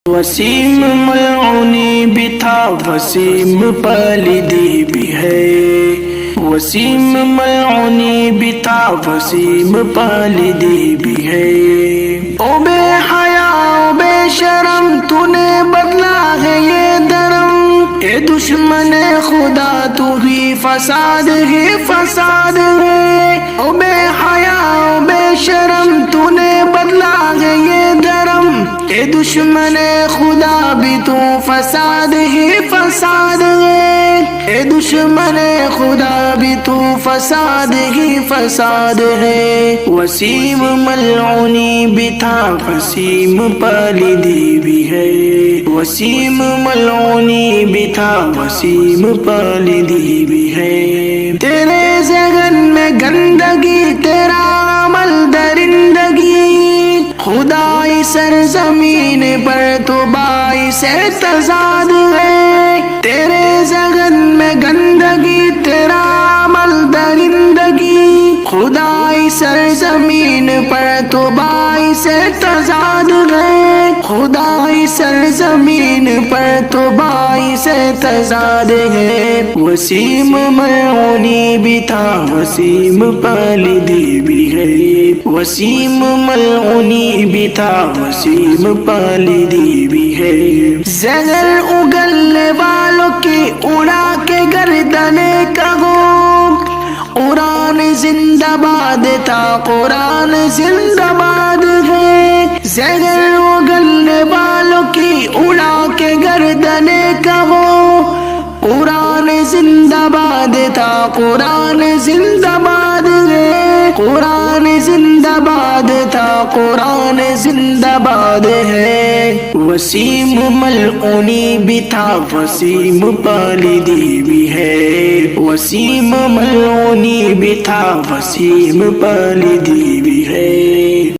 وسیم ملعونی بھی تھا، وسیم پالیدی بھی ہے، وسیم ملعونی بھی تھا، وسیم پالیدی بھی ہے۔ او بے حیا او بے شرم، تو نے بدلا ہے یہ درم، اے دشمن خدا تو ہی فساد ہی فساد ہے۔ او بے حیا او بے شرم، تو نے بدلا ہے یہ درم، اے دشمن خدا بھی تو فساد ہی فساد ہے، اے دشمن خدا بھی تو فساد ہی فساد ہے۔ وسیم ملعونی بھی تھا، وسیم پالیدی بھی ہے، وسیم ملعونی بھی تھا، وسیم پالیدی بھی ہے۔ تیرے ذہن میں گندگی، تیرا عمل درندگی، خدائی سرزمین پر تو باعث تضاد ہے۔ تیرے ذہن میں گندگی، تیرا عمل درندگی، خدائی سرزمین پر تو باعث تضاد ہے، خدائی سرزمین پر تو باعث تضاد ہے۔ وسیم ملعونی بھی تھا، وسیم پالیدی بھی ہے، وسیم ملعونی بھی تھا، وسیم پالیدی بھی ہے۔ زہر اگلنے والوں کی اڑا کے گردنے کہو، قرآن زندہ باد تھا، قرآن زندہ باد ہے۔ زہر اگلنے والوں کی اڑا کے گردنے کہو، قرآن زندہ باد تھا، قرآن زندہ باد ہے، قرآن زندہ باد تھا، قرآن زندہ باد ہے۔ وسیم ملعونی بھی تھا، وسیم پالیدی بھی ہے، وسیم ملعونی بھی تھا، وسیم پالیدی بھی ہے۔